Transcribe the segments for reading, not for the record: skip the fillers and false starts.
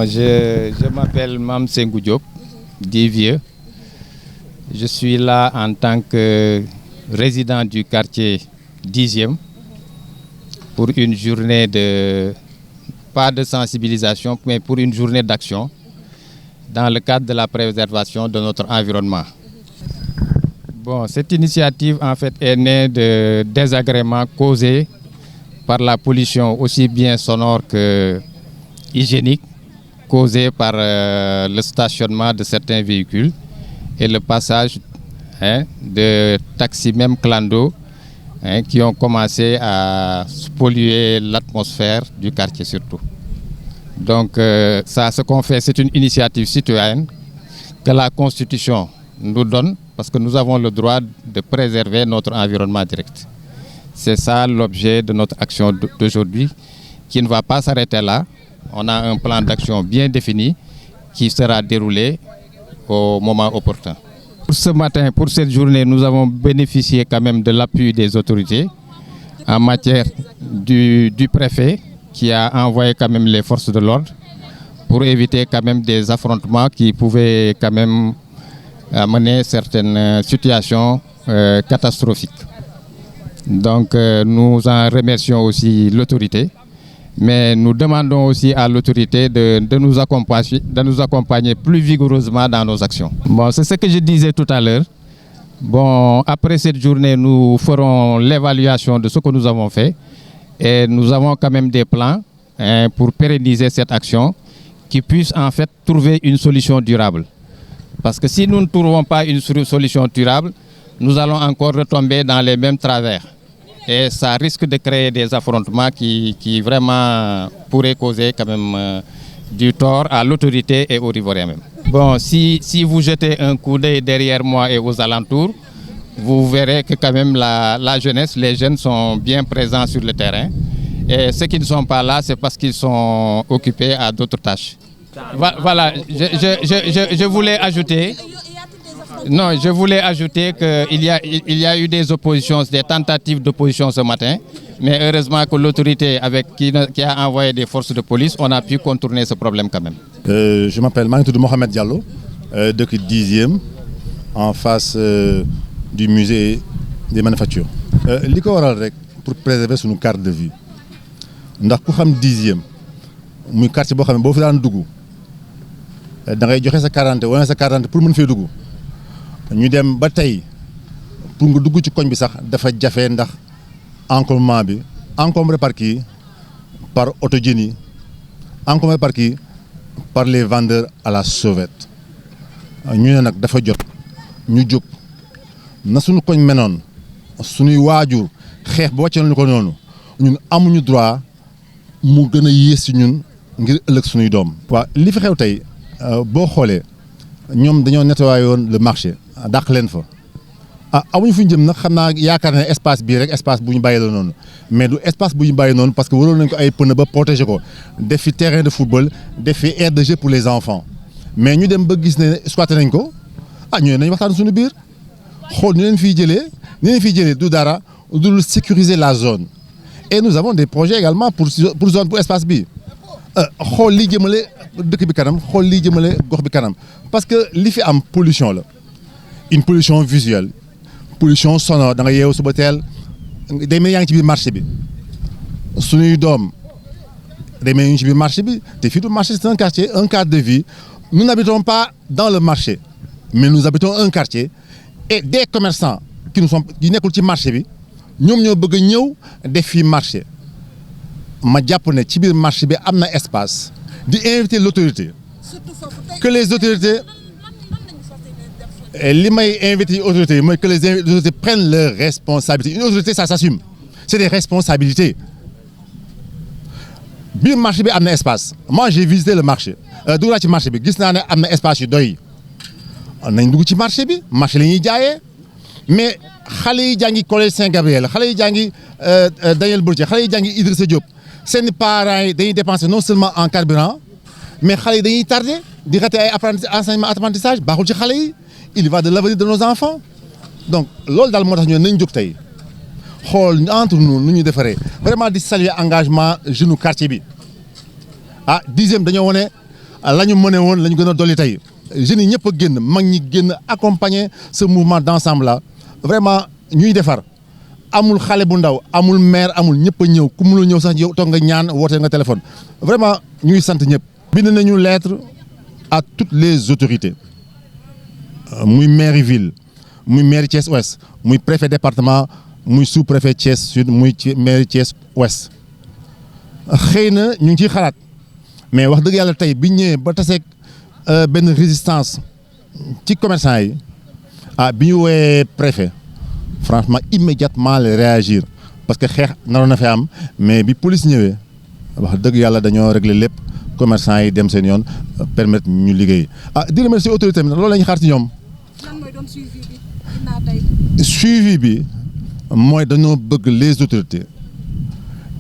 Je m'appelle Mam Sengou Diop, dit Vieux. Je suis là en tant que résident du quartier 10e pour une journée pas de sensibilisation, mais pour une journée d'action dans le cadre de la préservation de notre environnement. Bon, cette initiative en fait est née de désagréments causés par la pollution aussi bien sonore que hygiénique, causée par le stationnement de certains véhicules et le passage de taxis même clando qui ont commencé à polluer l'atmosphère du quartier surtout. Donc ça, ce qu'on fait, c'est une initiative citoyenne que la Constitution nous donne parce que nous avons le droit de préserver notre environnement direct. C'est ça l'objet de notre action d'aujourd'hui qui ne va pas s'arrêter là. On a un plan d'action bien défini qui sera déroulé au moment opportun. Pour ce matin, pour cette journée, nous avons bénéficié quand même de l'appui des autorités en matière du préfet qui a envoyé quand même les forces de l'ordre pour éviter quand même des affrontements qui pouvaient quand même amener certaines situations catastrophiques. Donc nous en remercions aussi l'autorité. Mais nous demandons aussi à l'autorité de nous accompagner plus vigoureusement dans nos actions. Bon, c'est ce que je disais tout à l'heure. Bon, après cette journée, nous ferons l'évaluation de ce que nous avons fait. Et nous avons quand même des plans pour pérenniser cette action qui puisse en fait trouver une solution durable. Parce que si nous ne trouvons pas une solution durable, nous allons encore retomber dans les mêmes travers. Et ça risque de créer des affrontements qui vraiment pourraient causer quand même du tort à l'autorité et aux riverains même. Bon, si vous jetez un coup d'œil derrière moi et aux alentours, vous verrez que quand même la jeunesse, les jeunes sont bien présents sur le terrain. Et ceux qui ne sont pas là, c'est parce qu'ils sont occupés à d'autres tâches. Voilà, je voulais ajouter... Non, je voulais ajouter qu'il y a eu des oppositions, des tentatives d'opposition ce matin, mais heureusement que l'autorité qui a envoyé des forces de police, on a pu contourner ce problème quand même. Je m'appelle Mohamed Diallo, de 10e, en face du musée des manufactures. Ce qu'on fait pour préserver notre carte de vie, ndax ku xam 10e, muy quartier boo xam ne boo fi daan dugg da ngay joxe sa carte wala sa carte pour mën fee dugg. Ñu dem ba tey pour nga dugg ci koñ bi sax dafa jafe ndax encombrement bi encombré par qui par oto jën yi encombré par qui par les vendeurs à la sauvette. ñu ne nag dafa jot ñu jóg na suñu koñ menoon suñuy waajur xeex ba wàcce nañu ko noonu ñun amuñu droit mu gën a yées ci ñun ngir ëllëg suñuy doom. waaw li fi xew tey boo xoolee ñoom dañoo nettoyé woon le marché dàq leen fa amuñu fu ñu jëm nag xam naa yaakaar ne espace bii rek espace bu ñu bàyyi la noonu mais du espace bu ñu bàyyi noonu parce que waroon nañ ko ay pneu ba protéger ko def fi terrain de football def fi aire de jeu pour les enfants mais ñu dem ba gis ne squatté nañ ko ñu ne nañ waxtaan suñu biir xool ñu leen fiy jëlee du dara du sécuriser la zone et nous avons des projets également pour zone pour espace bi xool lii jëmale dëkk bi kanam xool lii jëmale gox bi kanam parce que li fi am pollution la une pollution visuelle pollution sonore da nga yeewu suba teel day mel yaa ngi ci biir marché bi suñuy doom day mel ñu ci biir marché bi te fii du marché c'est un quartier un cadre de vie nous n'habitons pas dans le marché mais nous habitons un quartier et des commerçants qui nekkul ci marché bi ñoom ñoo bëgg a ñëw def fii marché ma jàpp ne ci biir marché bi am na espace di inviter l'autorité que les autorités li may inviter autorités mooy que les autorités prennent leurs responsabilités une autorité ça s'assume c'est des responsabilités biir marché bi am na espace moi j'ai visité le marché dugg naa ci marché bi gis naa ne am na espace yu doy nañ dugg ci marché bi marché la ñuy jaayee mais xale yi jàngi collège Saint-Gabriel xale yi jàngi Daniel Bourdieu xale yi jàngi Idrissa Diop seen parents yi dañuy dépenser non seulement en carburant mais xale yi dañuy tardé di rater ay enseignement apprentissage baaxul ci xale yi il va de l'avenir de nos enfants donc loolu daal moo tax ñu nañ jóg tey xool entre nous nu ñu defaree vraiment di saluer engagement jeune quartier bi ah 10e dañoo wane la ñu mëne woon la ñu gën a dolli tey jeunes yi ñëpp a génn mag ñi génn accompagner ce mouvement d'ensemble là vraiment ñuy defar amul xale bu ndaw amul maire amul ñëpp a ñëw ku mënul ñëw sax yow toog nga ñaan woote nga téléphone vraiment ñuy sant ñëpp. bind nañu lettre à toutes les autorités muy mairie ville muy mairie Thiès Ouest muy préfet département muy sous-préfet Thiès Sud muy mairie Thiès Ouest xëy na ñu ngi ciy xalaat mais wax dëgg yàlla tey bi ñëwee ba taseeg benn résistance ci commerçant yi ah bi ñu woowee préfet franchement immédiatement le réagir parce que xeex naroon na fi am mais bi police ñëwee wax dëgg yàlla dañoo régler lépp commerçant yi dem seen yoon permettre ñu liggéey ah di remercier autorité bi loolu la ñu xaar ci ñoom. lan mooy doon suivi bi ginnaaw tey. suivi bi mooy dañoo bëgg les autorités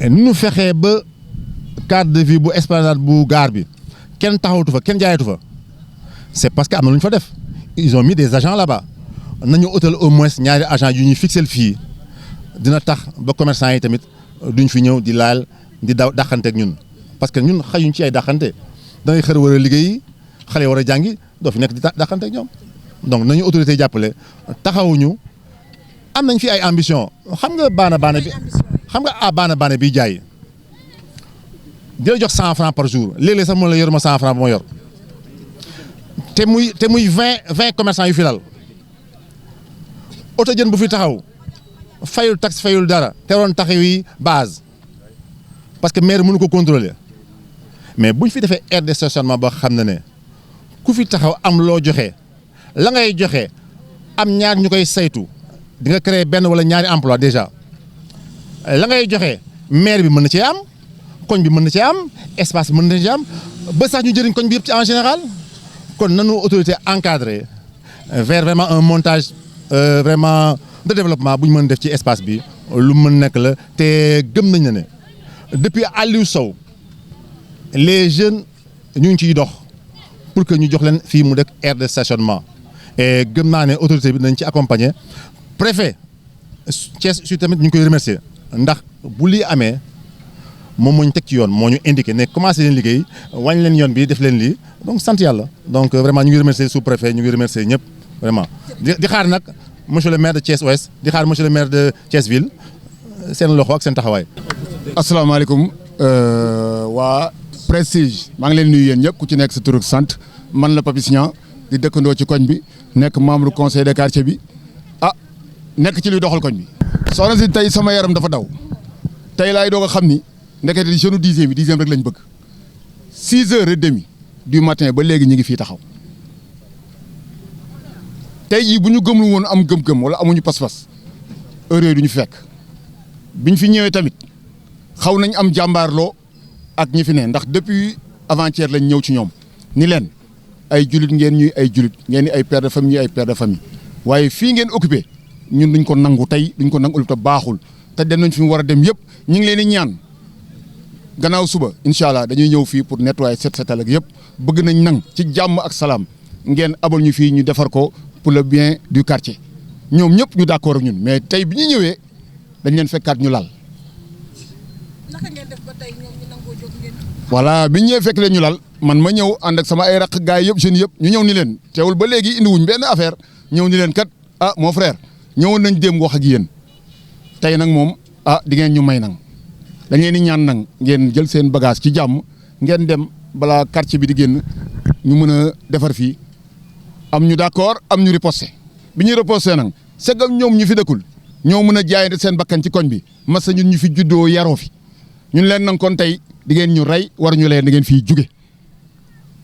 et nu ñu fexee ba cadre de vie bu esplanade bu gaar bi kenn taxawatu fa kenn jaayatu fa c'est parce que am na lu ñu fa def ils ont mis des agents là-bas nañu utal au moins ñaari agents yu ñuy fixel fii dina tax ba commerçant yi tamit duñ fi ñëw di laal di daw dàqante ak ñun parce que ñun xayuñ ci ay dàqante da ngay xër war a liggéeyi xale yi war a jàngi doo fi nekk di dàqante ak ñoom donc nañu autorité yi jàppale taxawuñu am nañ fi ay ambition xam nga baana bi xam nga baana bi jaay di la jox 100 francs par jour léeg-léeg sax moom la yor ma 100 francs ba ma yor te muy 20 commerçants yu fi lal oto jën bu fi taxaw fayul taxe fayul dara te waroon taxawi base parce que maire mënu ko contrôler mais buñ fi defee aire de stationnement boo xam ne ku fi taxaw am loo joxe la ngay joxe am ñaar ñu koy saytu di nga créer benn wala ñaari emploi déjà la ngay joxe maire bi mën na cee am koñ bi mën na cee am espace bi mën na cee am ba sax ñu jëriñ koñ bi yëpp ci en général kon nanu autorité encadré vers vraiment un montage vraiment de développement bu ñu mën def ci espace bi lu mën nekk la te gëm nañ ne depuis Aliou Sow les jeunes ñu ngi ciy dox pour que ñu jox leen fii mu def aire de stationnement et gëm naa ne autorité bi nañ ci accompagner préfet Thiès Sud tamit ñu ngi koy remercier ndax bu lii amee moom moo ñu teg ci yoon moo ñu indiqué ne commencé leen liggéey wàññi leen yoon bi def leen lii donc sant yàlla donc vraiment ñu ngi remercier sous-préfet ñu ngi remercier ñëpp vraiment di xaar nag monsieur le maire de Thiès Ouest di xaar monsieur le maire de Thiès Ville seen loxo ak seen taxawaay. asalaamaaleykum waa Prestige maa ngi leen nuyu yéen ñëpp ku ci nekk sa tur ak sant man la Papis Niang di dëkkandoo ci koñ bi nekk membre conseil de quartier bi nekk ci luy doxal koñ bi. soxna si tey sama yaram dafa daw tey laay doog a xam ni ndekete di jeune 10e bi 10e rek lañ bëgg 6h30 du matin ba léegi ñu ngi fii taxaw tey jii bu ñu gëmlu woon am gëm-gëm wala amuñu pas-pas heure yooyu du ñu fekk biñ fi ñëwee tamit xaw nañ am jàmbaarloo ak ñi fi ne ndax depuis avant-hier lañ ñëw ci ñoom ni leen ay julit ngeen ñuy ay julit ngeen ni ay père de famille ñuy ay père de famille waaye fii ngeen occupé ñun duñ ko nangu tey duñ ko nangu te baaxul te dem nañ fi mu war a dem yëpp ñu ngi leen di ñaan gannaaw suba incha allah dañuy ñëw fii pour nettoyer setal ak yëpp bëgg nañ nang ci jàmm ak salaam ngeen abal ñu fii ñu defar ko pour le bien du quartier ñoom ñëpp ñu d'accord ak ñun mais tey bi ñu ñëwee dañ leen fekkaat ñu lal. naka ngeen def ba tey ñoom ñu nangoo jóg ngeen. voilà bi ñu ñëwee fekk leen ñu lal man ma ñëw ànd ak sama ay raq gaay yëpp jeunes yëpp ñu ñëw ni leen teewul ba léegi indiwuñ benn affaire ñëw ni leen kat ah mon frère ñëwoon nañ démb wax ak yéen tey nag moom di ngeen ñu may nang dañ leen di ñaan nang ngeen jël seen bagage ci jàmm ngeen dem balaa quartier bi di génn ñu mën a defar fii am ñu d'accord am ñu riposté bi ñuy riposté nag segam ñoom ñu fi dëkkul ñoo mën a jaayante seen bakkan ci koñ bi masa ñun ñu fi juddoo yaroo fi ñun leen nang kon tey di ngeen ñu rey war ñu leen di ngeen fii jóge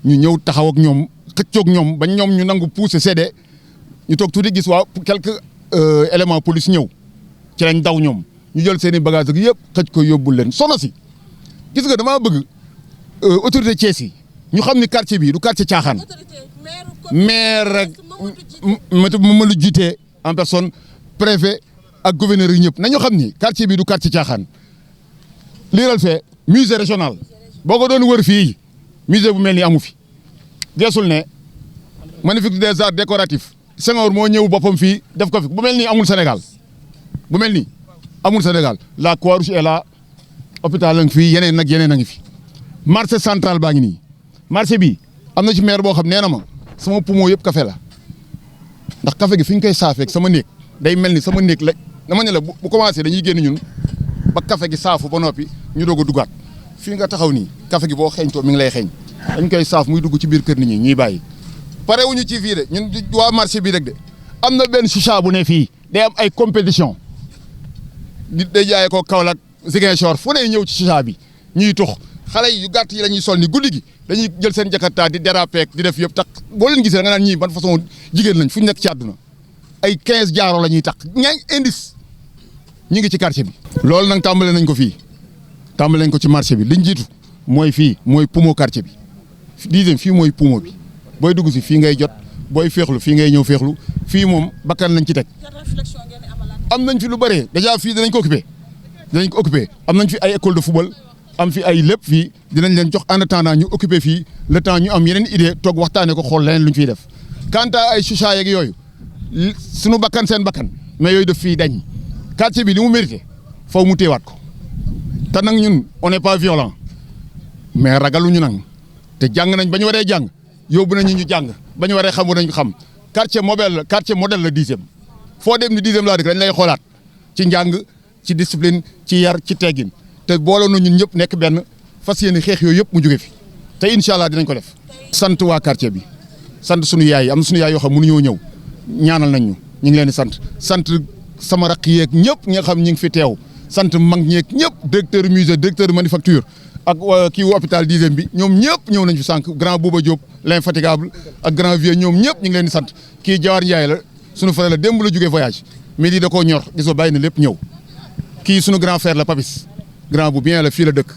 ñu ñëw taxaw ak ñoom xëccoog ñoom ba ñoom ñu nangu pousser cédé ñu toog tuuti gis waaw quelques éléments police ñëw ci lañ daw ñoom ñu jël seen i bagage ak yëpp xëj ko yóbbul leen soxna si gis nga damaa bëgg autorité Thiès yi ñu xam ni quartier bi du quartier caaxaan maire rek Mamadou Djité en personne préfet ak gouverneur yi ñëpp nañu xam ni quartier bi du quartier caaxaan liiral fee musée régional boo ko doon wër fii musée bu mel ni amu fi geesul ne magnifique des arts décoratifs Senghor moo ñëw boppam fii def ko fi bu mel nii amul Sénégal bu mel nii amul Sénégal la Croix-Rouge est là hôpital la ngi fii yeneen nag yeneen a ngi fi marché central baa ngi nii marché bi am na ci maire boo xam nee na ma sama poumon yëpp café la ndax café gi fi ñu koy saafeeg sama néeg day mel ni sama néeg la dama ne la bu commencé dañuy génn ñun ba café gi saafu ba noppi ñu doog a duggaat fii nga taxaw nii café gi boo xeeñtoo mi ngi lay xeeñ dañ koy saaf muy dugg ci biir kër nit ñi ñuy bàyyi pare wuñu ci fii de ñun waa marché bii rek de am na benn chicha bu ne fii day am ay compétition di day jaayee ko Kaolack Ziguinchor fu ne ñëw ci chicha bi ñuy tux xale yi yu gàtt yi la ñuy sol ni guddi gi dañuy jël seen jakarta di déraper di def yëpp tax boo leen gisee da nga naan ñii ban façon jigéen lañ fu ñu nekk ci àdduna ay 15 jaaro la ñuy tax ñaa indice ñu ngi ci quartier bi. loolu nag tàmbale nañ ko fii tàmbale nañ ko ci marché bi liñ jiitu mooy fii mooy poumon quartier bi dixième fii mooy poumon bi booy dugg si fii ngay jot booy féexlu fii ngay ñëw féexlu fii moom bakkan lañ ci teg. am nañ fi lu bëree déjà fii dinañ ko occupé am nañ fi ay école de football am fi ay lépp fii dinañ leen jox en attendant ñu occupé fii le temps ñu am yeneen idée toog waxtaanee ko xool leneen lu ñu fiy def quant à ay chicha yeeg yooyu suñu bakkan seen bakkan mais yooyu def fii dañ quartier bi li mu mérité faw mu téewaat ko te nag ñun on n'est pas violent mais ragaluñu nag te jàng nañ ba ñu waree jàng yóbbu nañu ñu jàng ba ñu waree xam war nañ ko xam quartier modèle la dixième foo dem ni dixième laa dëkk dañ lay xoolaat ci njàng ci discipline ci yar ci teggin te booloo na ñun ñëpp nekk benn fas yéene xeex yooyu yëpp mu jóge fi te incha allah dinañ ko def. sant waa quartier bi sant sunu yaay am na sunu yaay yoo xam mënuñoo ñëw ñaanal nañ ñu ngi leen di sant sama rakk yeeg ñëpp ñi nga xam ñu ngi fi teew sant mag ñeeg ñëpp directeur musée directeur manufacture ak kii wu hôpital dixième bi ñoom ñëpp ñëw nañ fi sànq grand Bouba Diop l'infatigable ak grand vieux ñoom ñëpp ñu ngi leen di sant kii Jawar Ndiaye la sunu frère la démb la jógee voyage mais lii da koo ñor gisoo bàyyi na lépp ñëw kii sunu grand frère la Papis grand bu bien la fii la dëkk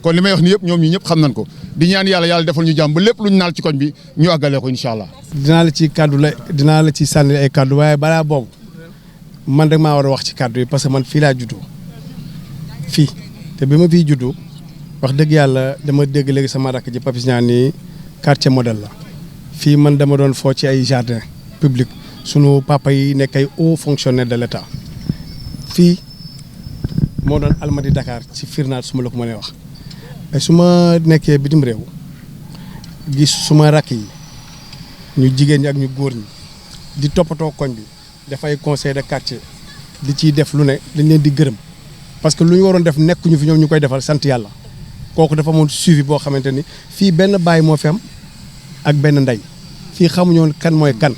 kon li may wax ni yëpp ñoom ñi ñëpp xam nañ ko di ñaan yàlla defal ñu jàmm ba lépp luñ naal ci koñ bi ñu àggalee ko incha allah. dinaa la ci sànni ay kaddu waaye balaa boobu man rek maa war a wax ci kaddu yi parce que man fii laa juddoo fii te bi ma fiy juddoo wax dëgg yàlla dama dégg léegi sama rakk ji Papis ñaan nii quartier modèle la fii man dama doon foo ci ay jardin public sunu papa yi nekk ay hauts fonctionnaires de l'État fii moo doon Almadies Dakar ci firnaat su ma la ko mënee wax su ma nekkee bitim réew gis suma rakk yi ñu jigéen ñi ak ñu góor ñi di toppatoo koñ bi dafay conseil de quartier di ciy def lu ne dañ leen di gërëm parce que lu ñu waroon def nekkuñu fi ñoom ñu koy defal sant yàlla kooku dafa amoon suivi boo xamante ni fii benn baay moo fi am ak benn ndey fii xamuñoon kan mooy kan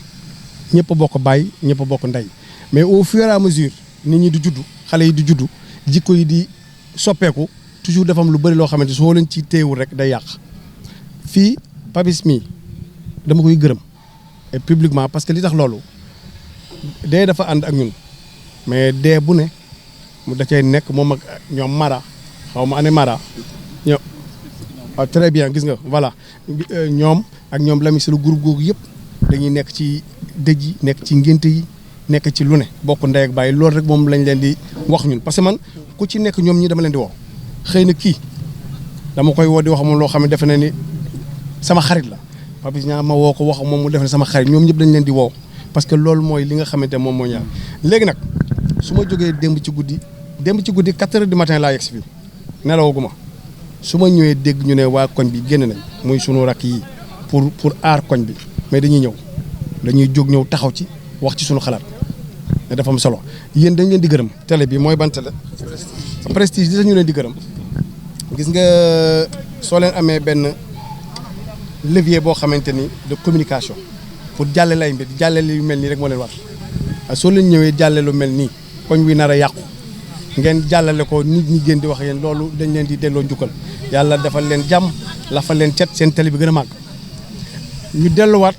ñëpp a bokk baay ñëpp a bokk ndey mais au fur et à mesure nit ñi di juddu xale yi di juddu jikko yi di soppeeku toujours dafa am lu bëri loo xamante soo leen ci téewul rek day yàq fii Papis mii dama koy gërëm et publiquement parce que li tax loolu dee dafa ànd ak ñun mais dee bu ne mu da cay nekk moom ak ñoom Mara xaw ma ane Mara ñoom waaw très bien gis nga voilà ñoom ak ñoom Lamine si lu groupe googu yëpp dañuy nekk ci dëj yi nekk ci ngénte yi nekk ci lu ne bokk ndey ak bàyyi loolu rek moom lañ leen di wax ñun parce que man ku ci nekk ñoom ñi dama leen di woo xëy na kii dama koy woo di wax moom loo xam ne defe na ni sama xarit la Papis ñaa ma woo ko wax moom mu def ne sama xarit ñoom ñëpp dañ leen di woo parce que loolu mooy li nga xamante moom moo ñaar léegi nag su ma jógee démb ci guddi 4 heures du matin laa yegsi fii nelawaguma su ma ñëwee dégg ñu ne waa koñ bi génn nañ muy sunu rakk yi pour aar koñ bi mais dañuy jóg ñëw taxaw ci wax ci sunu xalaat ne dafa am solo yéen dañ leen di gërëm télé bi mooy ban télé Prestige di sax ñu leen di gërëm gis nga soo leen amee benn levier boo xamante ni de communication pour jàllale ay mbir jàllale yu mel nii rek moo leen war soo leen ñëwee jàllale lu mel nii koñ wi nar a yàqu ngeen jàllale ko nit ñi gën di wax yéen loolu dañ leen di delloo njukkal yàlla defal leen jàmm la fa leen cet seen télé bi gën a màgg ñu delluwaat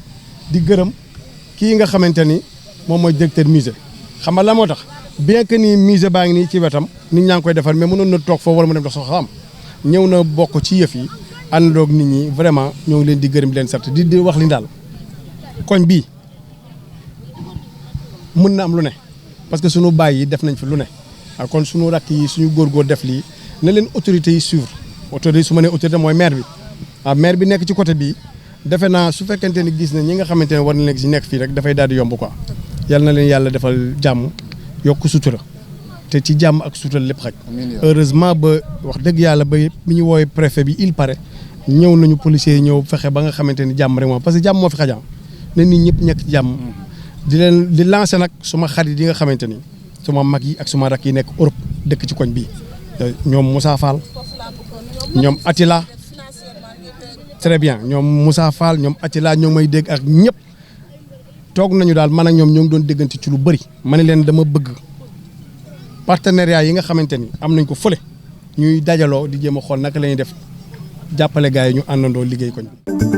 di gërëm kii nga xamante ni moom mooy directeur musée xam nga la moo tax bien que ni musée baa ngi nii ci wetam nit ñaa ngi koy defar mais mënoon na toog foofu wala mu dem dox soxla am ñëw na bokk ci yëf yi àndoog nit ñi vraiment ñoo ngi leen di gërëm di leen sant di wax li daal koñ bii mën na am lu ne parce que sunu baay yi def nañ fi lu ne kon sunu rakk yi suñu góor def lii na leen autorités yi suivre autorité su ma nee autorité mooy maire bi maire bi nekk ci côté bii defe naa su fekkente ni gis na ñi nga xamante ne war na nekk si nekk fii rek dafay daal di yomb quoi yal na leen yàlla defal jàmm yokk sutura te ci jàmm ak suutal lépp xaj. heureusement ba wax dëgg yàlla ba bi ñu woowee préfet bi il paraît ñëw nañu policiers yi ñëw fexe ba nga xamante ni jàmm rek moom parce que jàmm moo fi xajam ne nit ñëpp nekk ci jàmm. di lancer nag suma xarit yi nga xamante ni suma mag yi ak suma rak yi nekk Europe dëkk ci koñ bi ñoom Moussa Fall ñoom Attila très bien ñoom Moussa Fall ñoom Attila ñoo may dégg ak ñëpp toog nañu daal man ak ñoom ñoo ngi doon déggante ci lu bëri. ma ne leen dama bëgg partenariat yi nga xamante ni am nañ ko fële ñuy dajaloo di jéem a xool naka la ñuy def jàppale gars yi ñu àndandoo liggéey koñ bi.